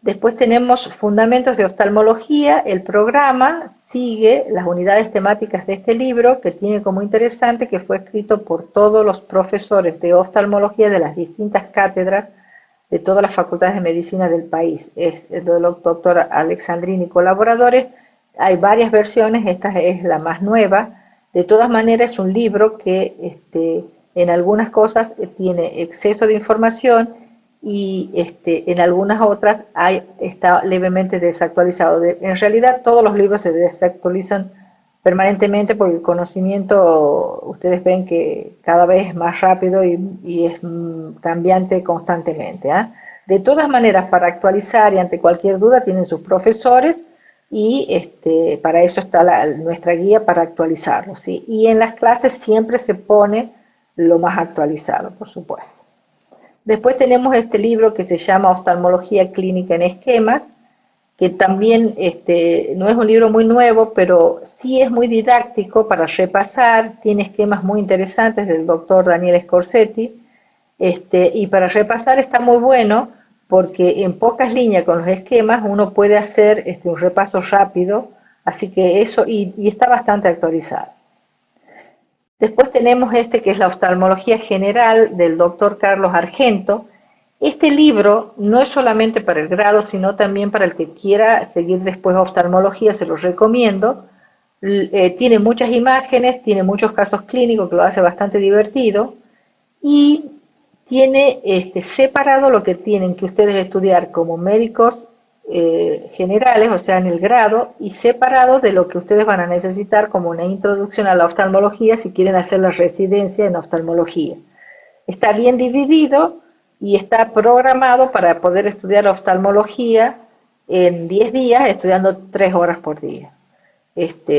Después tenemos Fundamentos de Oftalmología. El programa sigue las unidades temáticas de este libro, que tiene como interesante que fue escrito por todos los profesores de oftalmología de las distintas cátedras de todas las facultades de medicina del país. Es el doctor Alexandrini y colaboradores. Hay varias versiones, esta es la más nueva. De todas maneras, es un libro que en algunas cosas tiene exceso de información y en algunas otras está levemente desactualizado. En realidad, todos los libros se desactualizan permanentemente porque el conocimiento, ustedes ven que cada vez es más rápido y es cambiante constantemente. De todas maneras, para actualizar y ante cualquier duda tienen sus profesores y para eso está nuestra guía para actualizarlo, ¿sí? Y en las clases siempre se pone lo más actualizado, por supuesto. Después tenemos este libro que se llama Oftalmología Clínica en Esquemas, que también no es un libro muy nuevo, pero sí es muy didáctico para repasar, tiene esquemas muy interesantes del doctor Daniel Scorsetti, y para repasar está muy bueno porque en pocas líneas con los esquemas uno puede hacer un repaso rápido, así que eso, y está bastante actualizado. Después tenemos que es la oftalmología general del doctor Carlos Argento. Este libro no es solamente para el grado, sino también para el que quiera seguir después oftalmología, se los recomiendo. Tiene muchas imágenes, tiene muchos casos clínicos que lo hace bastante divertido y tiene separado lo que tienen que ustedes estudiar como médicos generales, o sea, en el grado, y separado de lo que ustedes van a necesitar como una introducción a la oftalmología si quieren hacer la residencia en oftalmología. Está bien dividido y está programado para poder estudiar oftalmología en 10 días, estudiando 3 horas por día.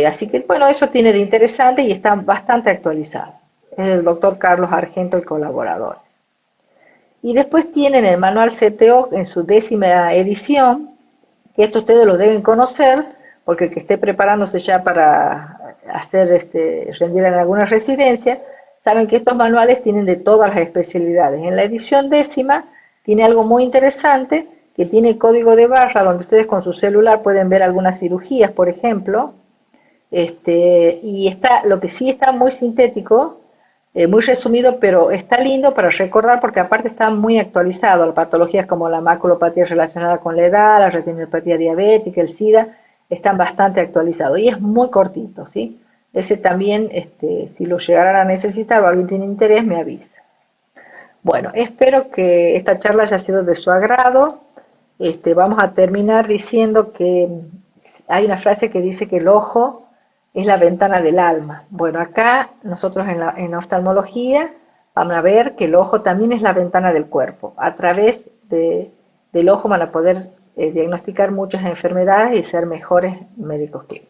Así que, bueno, eso tiene de interesante y está bastante actualizado. Es el doctor Carlos Argento y colaboradores. Y después tienen el manual CTO en su 10ª edición, que esto ustedes lo deben conocer, porque el que esté preparándose ya para hacer rendir en alguna residencia, saben que estos manuales tienen de todas las especialidades. En la edición 10ª tiene algo muy interesante, que tiene código de barra, donde ustedes con su celular pueden ver algunas cirugías, por ejemplo, y está, lo que sí está muy sintético, muy resumido, pero está lindo para recordar porque aparte está muy actualizado. Las patologías como la maculopatía relacionada con la edad, la retinopatía diabética, el SIDA, están bastante actualizados y es muy cortito, ¿sí? Ese también, si lo llegaran a necesitar o alguien tiene interés, me avisa. Bueno, espero que esta charla haya sido de su agrado. Vamos a terminar diciendo que hay una frase que dice que el ojo es la ventana del alma. Bueno, acá nosotros en oftalmología vamos a ver que el ojo también es la ventana del cuerpo. A través del ojo van a poder diagnosticar muchas enfermedades y ser mejores médicos clínicos.